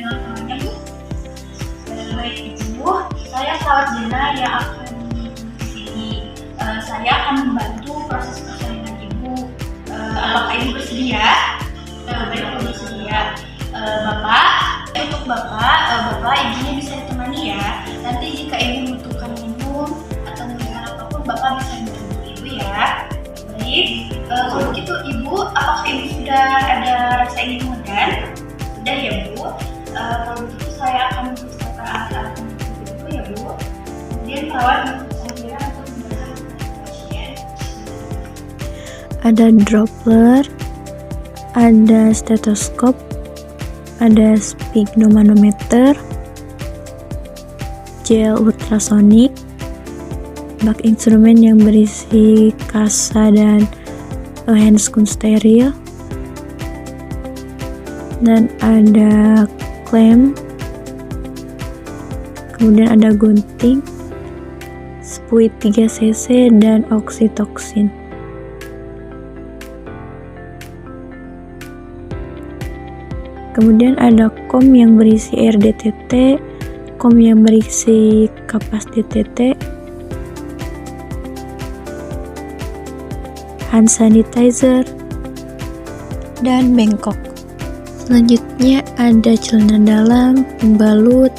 dengan temannya, Bu? Baik Ibu, saya Kawat Jena yang akan di sini. Saya akan membantu proses persalinan Ibu. Apakah Ibu bersedia? Baik, Ibu bersedia. Bapak, untuk Bapak ibunya bisa ditemani ya. Nanti jika Ibu membutuhkan minum atau memberikan apapun, Bapak bisa membantu Ibu ya. Baik, kalau begitu Ibu, apakah Ibu sudah ada rasa ingin mengedan? Sudah ya Bu. Kalau begitu saya akan mempersiapkan alat-alat untuk Ibu ya Bu. Kemudian perawat saya untuk memberikan pasien. Ada dropper, ada stetoskop, ada sphygmomanometer, gel ultrasonik, bak instrumen yang berisi kasa dan handscoon steril, dan ada klem, kemudian ada gunting, spuit 3 cc dan oksitoksin. Kemudian ada kom yang berisi air DTT, kom yang berisi kapas DTT, hand sanitizer, dan bengkok. Selanjutnya ada celana dalam, pembalut,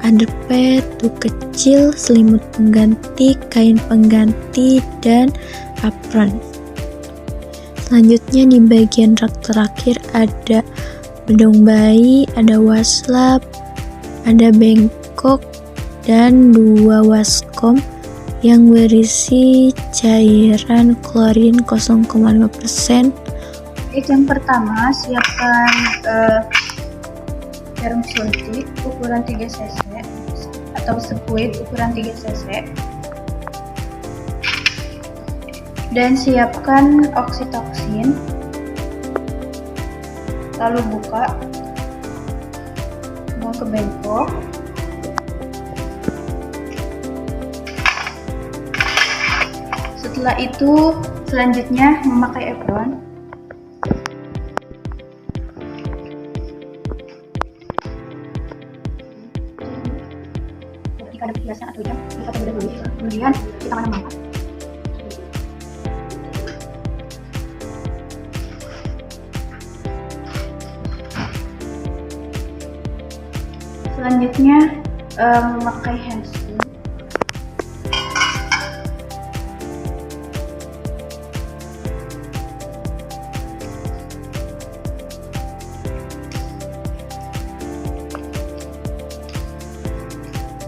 underpad, tuk kecil, selimut pengganti, kain pengganti, dan apron. Selanjutnya di bagian rak terakhir ada bedong bayi, ada waslap, ada bengkok, dan 2 waskom yang berisi cairan klorin 0,5%. Yang pertama, siapkan jarum suntik ukuran 3 cc atau spuit ukuran 3 cc, dan siapkan oksitoksin. Lalu buka, buang ke bengkok. Setelah itu, selanjutnya memakai apron. Jika ada kejelasan atau jam, kita terlebih dahulu. Kemudian kita mana mangkat. Selanjutnya memakai handscoon.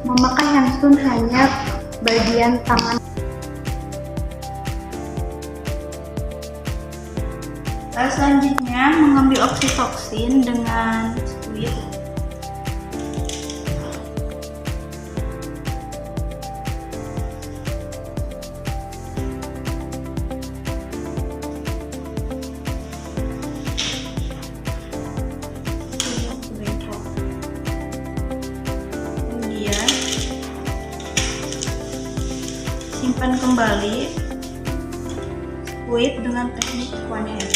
Memakai handscoon hanya bagian tangan. Selanjutnya mengambil oksitoksin dengan spuit. Kemudian simpan kembali spuit dengan teknik one hand.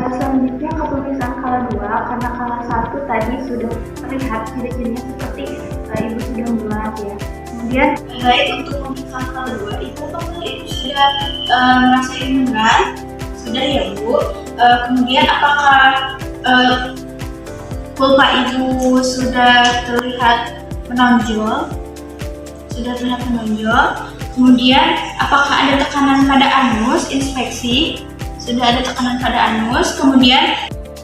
Selanjutnya ke pemeriksaan kala 2, karena kala 1 tadi sudah terlihat ciri-cirinya seperti Ibu sudah mulat ya. Kemudian Baik, untuk pemeriksaan kala 2, Ibu apakah Ibu sudah merasakan mengan? Sudah ya Bu. Kemudian apakah pulpa Ibu sudah terlihat menonjol? Sudah terlihat menonjol. Kemudian apakah ada tekanan pada anus? Inspeksi. Sudah ada tekanan pada anus. Kemudian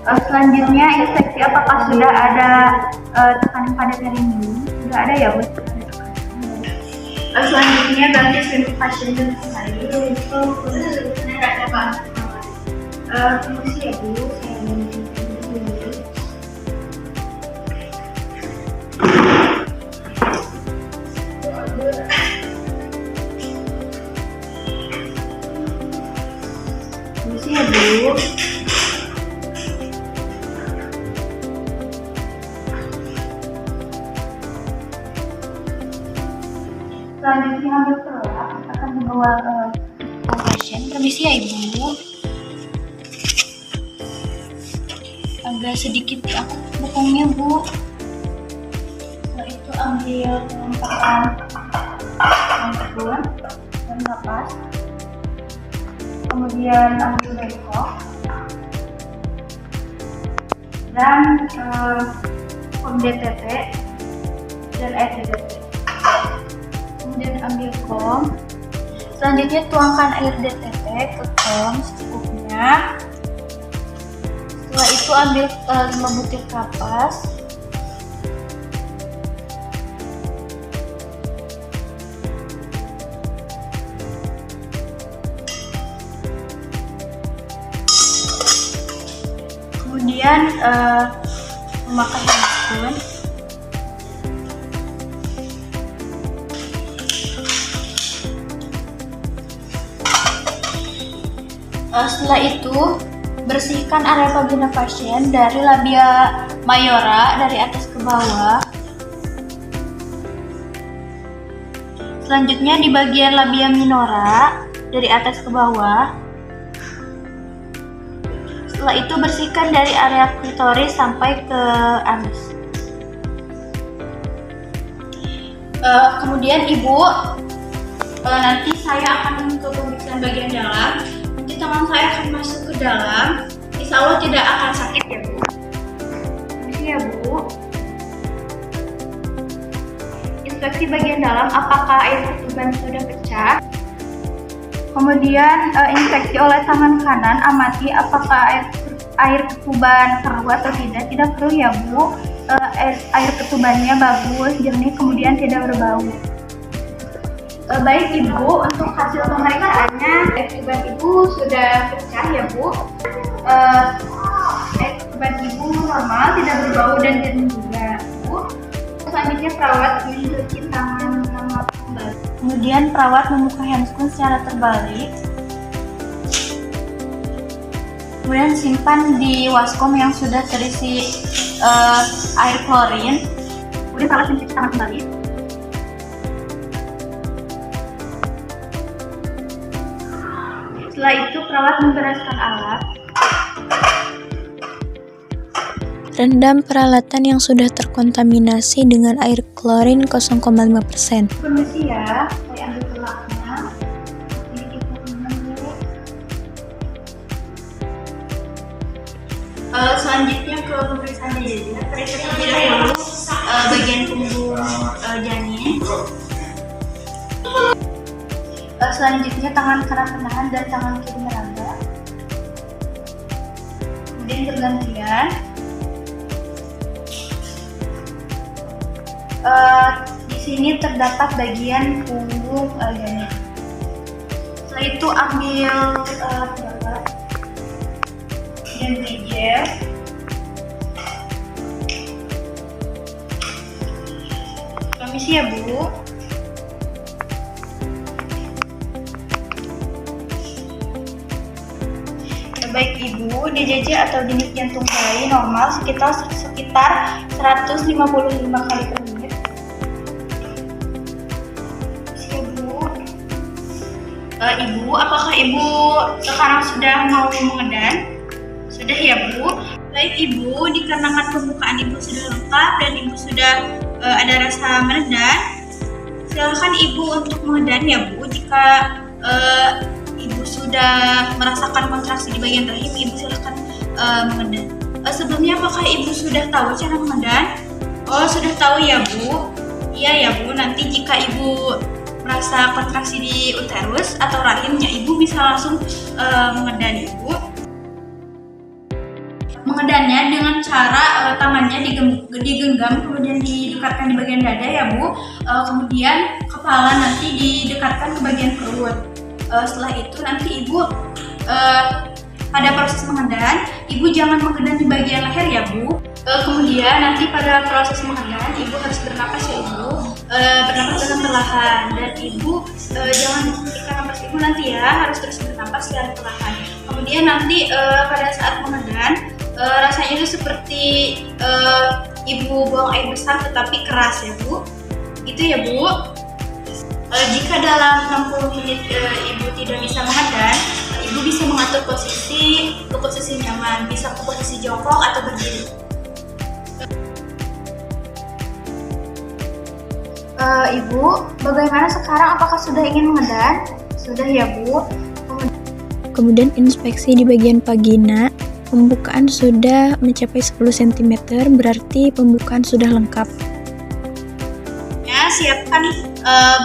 selanjutnya inspeksi apakah sudah ada tekanan pada perineum. Sudah ada ya Bu? selanjutnya ganti sendok pasien dengan air untuk selanjutnya ada Pak. Permisi ya Bu, saya ganti dulu. Permisi ya Bu. Selanjutnya ambil perlak akan keluar pasien. Permisi ya Ibu. Agak sedikit aku bokongnya Bu. Setelah itu ambil pelengkapan dan kapas. Kemudian ambil bengkok dan kom DTT dan RDTT. Kemudian ambil kom. Selanjutnya tuangkan air DTT ke kom secukupnya. Setelah itu ambil 5 butir kapas. Kemudian memakai handphone. Setelah itu bersihkan area vagina pasien dari labia mayora dari atas ke bawah. Selanjutnya di bagian labia minora dari atas ke bawah. Setelah itu bersihkan dari area klitoris sampai ke anus. Kemudian Ibu, nanti saya akan ke pemeriksaan bagian dalam. Nanti tangan saya akan masuk ke dalam. Insya Allah tidak akan sakit ya Bu. Iya Bu. Inspeksi bagian dalam, apakah air ketuban sudah pecah? Kemudian inspeksi oleh tangan kanan, amati apakah air ketuban perlu atau tidak. Tidak perlu ya Bu. Air ketubannya bagus, jernih, kemudian tidak berbau. Baik Ibu, untuk hasil pemeriksaannya air ketuban Ibu sudah pecah ya Bu. Air ketuban Ibu normal, tidak berbau dan jernih juga Bu. Selanjutnya perawat mencuci tangan terbalik. Kemudian perawat membuka handphone secara terbalik. Kemudian simpan di waskom yang sudah terisi air klorin. Kemudian perawat mencuci tangan kembali. Setelah itu perawat membereskan alat. Rendam peralatan yang sudah terkontaminasi dengan air klorin 0,5%. Permisi ya, saya ambil telaknya. Sedikit dulu. Selanjutnya ke pemeriksaan janin. Periksa terlebih dahulu bagian punggung janin. Selanjutnya tangan kanan menahan dan tangan kiri meraba. Kemudian bergantian. Di sini terdapat bagian punggung janin. Setelah itu ambil dan gel. Permisi ya Bu. Baik Ibu, DJJ atau denyut jantung bayi normal sekitar 155 kali per menit. Ibu, apakah Ibu sekarang sudah mau mengedan? Sudah ya Bu. Baik Ibu, dikarenakan pembukaan Ibu sudah lengkap dan Ibu sudah ada rasa menedan, silakan Ibu untuk mengedan ya Bu. Jika Ibu sudah merasakan kontraksi di bagian rahim, Ibu silakan mengedan. Sebelumnya apakah Ibu sudah tahu cara mengedan? Oh, sudah tahu ya Bu. Iya ya Bu, nanti jika Ibu merasa kontraksi di uterus atau rahimnya, Ibu bisa langsung mengedan Ibu. Mengedannya dengan cara tangannya digenggam, kemudian didekatkan di bagian dada ya Bu. Kemudian kepala nanti didekatkan ke bagian perut. Setelah itu nanti Ibu pada proses mengedan, Ibu jangan mengedan di bagian leher ya Bu. Kemudian nanti pada proses mengedan, Ibu harus bernapas ya Ibu. Bernapas dengan perlahan, dan Ibu jangan menghentikan napas Ibu nanti ya, harus terus bernapas secara perlahan. Kemudian nanti pada saat mengedan, rasanya itu seperti Ibu buang air besar tetapi keras ya Bu. Gitu ya Bu. Jika dalam 60 menit ibu tidak bisa mengedan, ibu bisa mengatur ke posisi nyaman, bisa ke posisi jongkok atau berdiri. Ibu, bagaimana sekarang? Apakah sudah ingin mengedan? Sudah ya, Bu. Kemudian inspeksi di bagian vagina, pembukaan sudah mencapai 10 cm, berarti pembukaan sudah lengkap. Ya, siapkan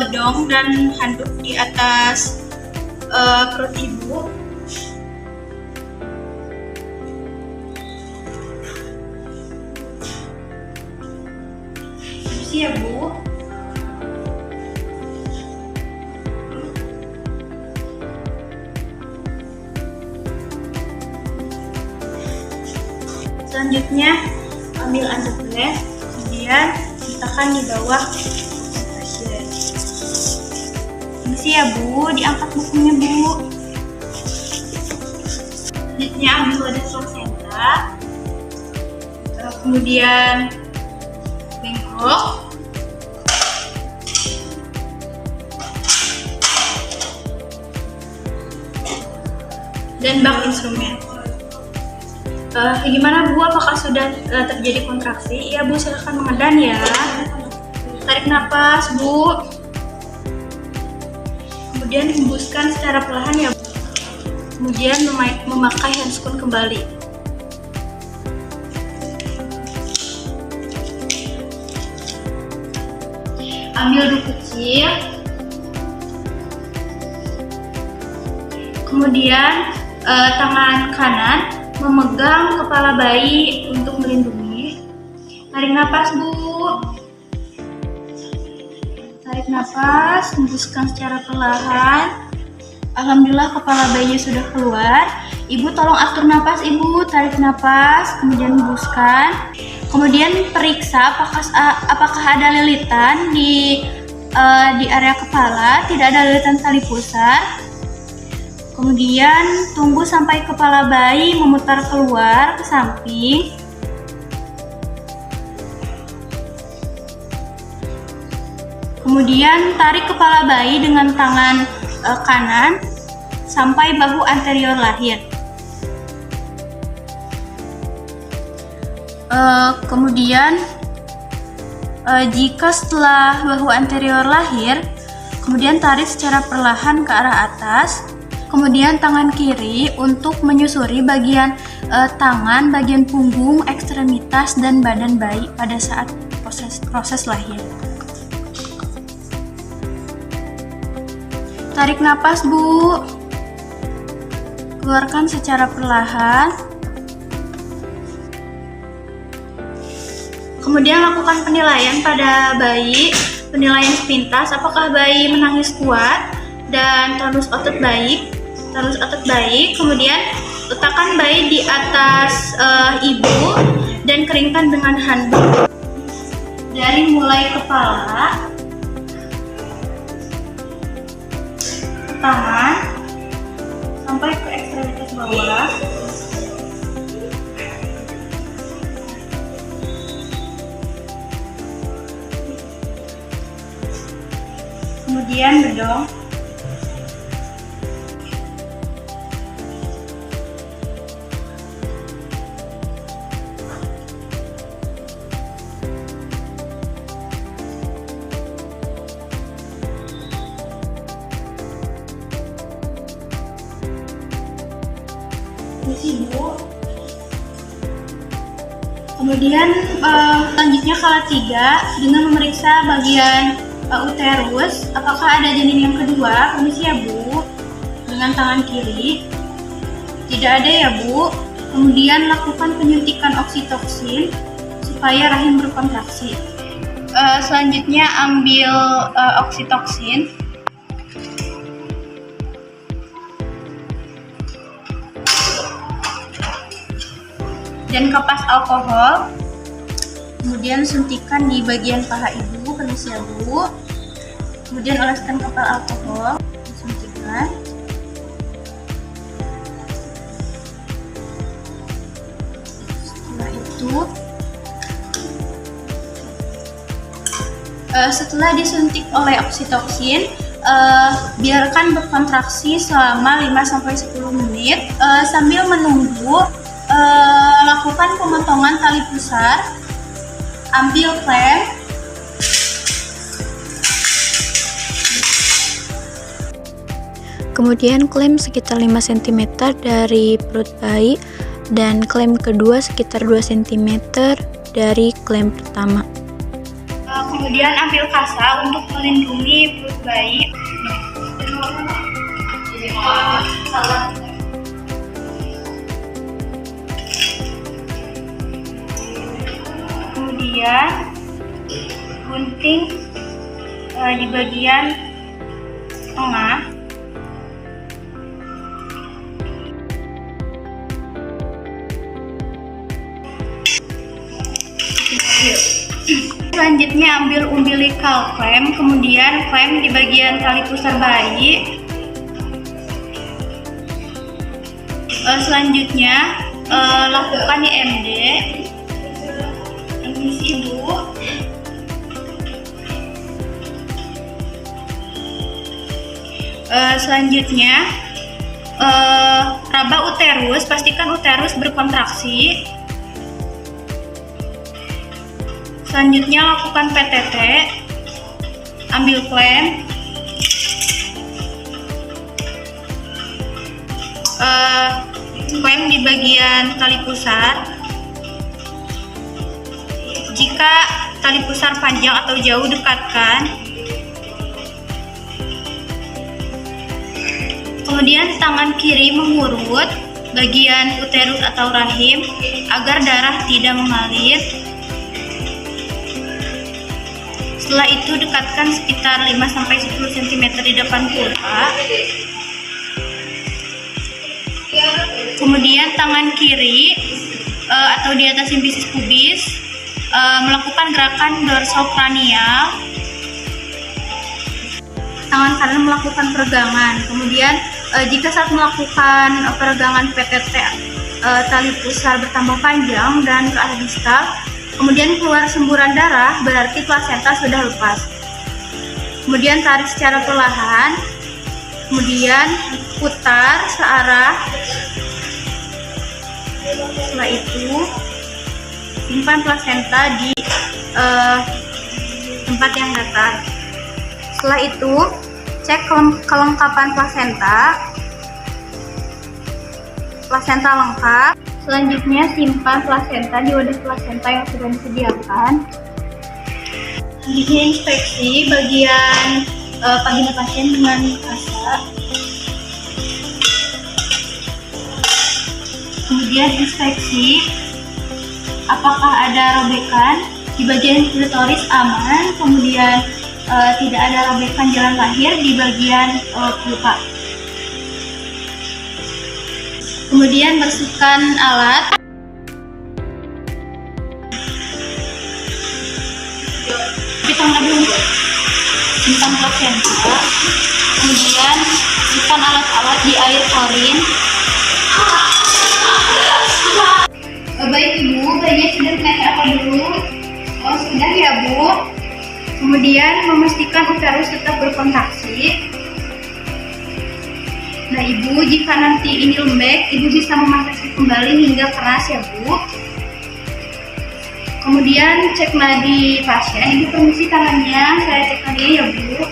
bedong dan handuk di atas perut ibu. Permisi ya, Bu. Selanjutnya, ambil underbreast, kemudian letakkan di bawah pasien. Permisi ya, Bu, diangkat bukunya, Bu. Selanjutnya, ambil wadah plasenta, kemudian bengkok, dan bak instrumen. Gimana, Bu? Apakah sudah terjadi kontraksi? Iya, Bu, silahkan mengedan ya. Tarik napas, Bu. Kemudian hembuskan secara perlahan ya, Bu. Kemudian memakai handscoon kembali. Ambil duk kecil. Kemudian tangan kanan memegang kepala bayi untuk melindungi. Tarik napas, Bu. Tarik napas, hembuskan secara perlahan. Alhamdulillah kepala bayinya sudah keluar. Ibu tolong atur napas, Ibu. Tarik napas, kemudian hembuskan. Kemudian periksa apakah ada lilitan di area kepala. Tidak ada lilitan tali pusar. Kemudian tunggu sampai kepala bayi memutar keluar ke samping. Kemudian tarik kepala bayi dengan tangan kanan sampai bahu anterior lahir. Kemudian jika setelah bahu anterior lahir, kemudian tarik secara perlahan ke arah atas. Kemudian tangan kiri untuk menyusuri bagian tangan, bagian punggung, ekstremitas, dan badan bayi pada saat proses lahir. Tarik napas, Bu. Keluarkan secara perlahan. Kemudian lakukan penilaian pada bayi, penilaian sepintas, apakah bayi menangis kuat dan tonus otot baik. Kemudian letakkan bayi di atas ibu dan keringkan dengan handuk dari mulai kepala, tangan, sampai ke ekstremitas bawah. Kemudian bedong. Bu. Kemudian selanjutnya kala 3 dengan memeriksa bagian uterus, apakah ada janin yang kedua. Permisi ya, Bu, dengan tangan kiri. Tidak ada ya, Bu. Kemudian lakukan penyuntikan oksitoksin supaya rahim berkontraksi. Selanjutnya ambil oksitoksin. Dan kapas alkohol, kemudian suntikan di bagian paha ibu. Permisi ya, Bu. Kemudian oleskan kapal alkohol, suntikan. Setelah itu Setelah disuntik oleh oksitoksin, biarkan berkontraksi selama 5-10 menit. Sambil menunggu, lakukan pemotongan tali pusar, ambil klem, kemudian klem sekitar 5 cm dari perut bayi dan klem kedua sekitar 2 cm dari klem pertama. Kemudian ambil kasa untuk melindungi perut bayi. Kemudian gunting di bagian tengah. Selanjutnya ambil umbilical clamp, kemudian clamp di bagian tali pusar bayi. Selanjutnya lakukan IMD. Permisi Ibu. Selanjutnya raba uterus, pastikan uterus berkontraksi. Selanjutnya lakukan PTT, ambil klem, klem di bagian tali pusar. Jika tali pusar panjang atau jauh, dekatkan. Kemudian tangan kiri mengurut bagian uterus atau rahim agar darah tidak mengalir. Setelah itu dekatkan sekitar 5-10 cm di depan vulva. Kemudian tangan kiri atau di atas simfisis pubis melakukan gerakan dorsokranial. Tangan kanan melakukan peregangan. Kemudian jika saat melakukan peregangan PTT tali pusar bertambah panjang dan ke arah distal, kemudian keluar semburan darah, berarti plasenta sudah lepas. Kemudian tarik secara perlahan, kemudian putar searah. Setelah itu simpan plasenta di tempat yang datar. Setelah itu cek kelengkapan plasenta. Plasenta lengkap. Selanjutnya simpan plasenta di wadah plasenta yang sudah disediakan. Selanjutnya inspeksi bagian vagina pasien dengan kasa. Kemudian inspeksi apakah ada robekan di bagian klitoris, aman. Kemudian tidak ada robekan jalan lahir di bagian vulva. Kemudian bersihkan alat. Simpan plasenta. Kemudian simpan alat-alat di air klorin. Baik Ibu, bayinya sudah naik apa dulu? Oh sudah ya Bu. Kemudian memastikan uterus tetap berkontraksi. Nah Ibu, jika nanti ini lembek, Ibu bisa memasaknya kembali hingga keras ya Bu. Kemudian cek nadi pasien. Ibu permisi tangannya, saya cek nadi ya Bu.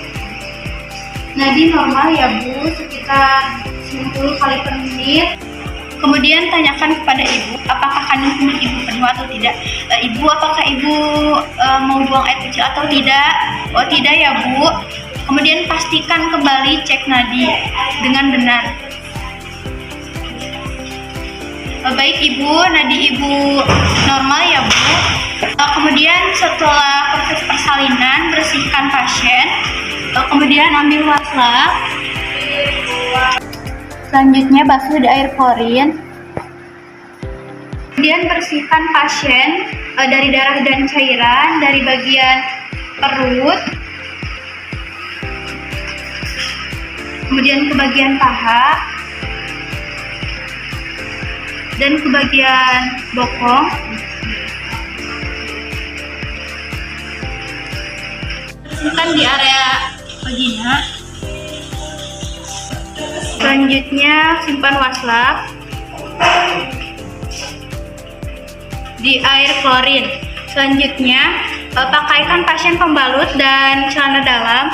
Nadi normal ya Bu, sekitar 90 kali per menit. Kemudian tanyakan kepada Ibu, apakah kandung kemih Ibu penuh atau tidak. Ibu, apakah Ibu mau buang air kecil atau tidak? Oh tidak ya Bu. Kemudian pastikan kembali cek nadi dengan benar. Baik Ibu, nadi Ibu normal ya Bu. Kemudian setelah proses persalinan, bersihkan pasien. Kemudian ambil wastafel. Selanjutnya basuh di air klorin. Kemudian bersihkan pasien dari darah dan cairan dari bagian perut, kemudian ke bagian paha dan ke bagian bokong. bersihkan di area vagina. Selanjutnya simpan waslap di air klorin. Selanjutnya pakaikan pasien pembalut dan celana dalam.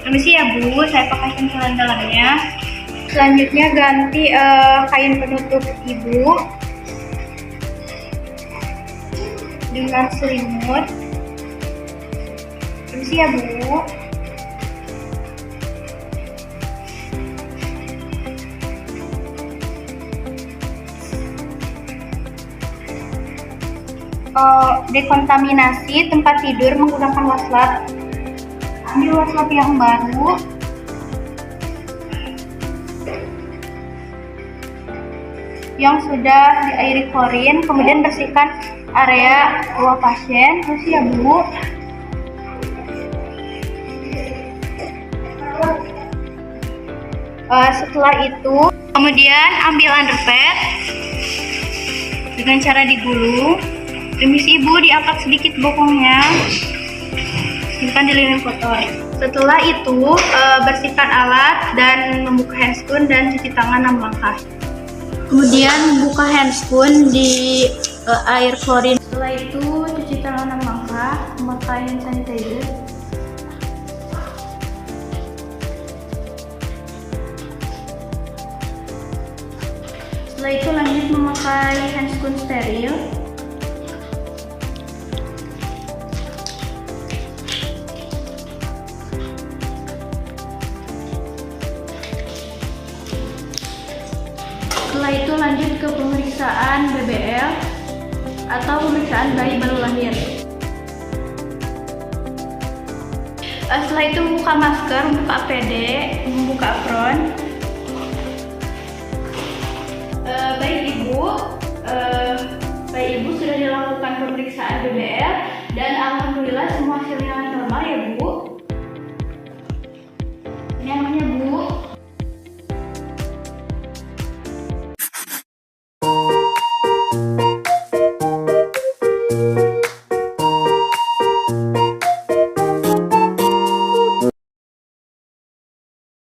Permisi ya Bu, saya pakaikan celana dalamnya. Selanjutnya ganti kain penutup ibu dengan selimut. Permisi ya Bu. Dekontaminasi tempat tidur menggunakan waslap. Ambil waslap yang baru. Yang sudah diairi klorin, kemudian bersihkan area ruang pasien. Terus ya Bu. Setelah itu, kemudian ambil underpad dengan cara digulung. Permisi Ibu, diangkat sedikit bokongnya, simpan di linen kotor. Setelah itu, bersihkan alat dan membuka handscoon dan cuci tangan 6 langkah. Kemudian buka handscoon di air klorin. Setelah itu, cuci tangan 6 langkah, memakai hand sanitizer. Setelah itu lanjut memakai handscoon steril. Setelah itu lanjut ke pemeriksaan BBL atau pemeriksaan bayi baru lahir. Setelah itu membuka masker, membuka APD, membuka apron. Bayi ibu sudah dilakukan pemeriksaan BBL dan alhamdulillah semua hasilnya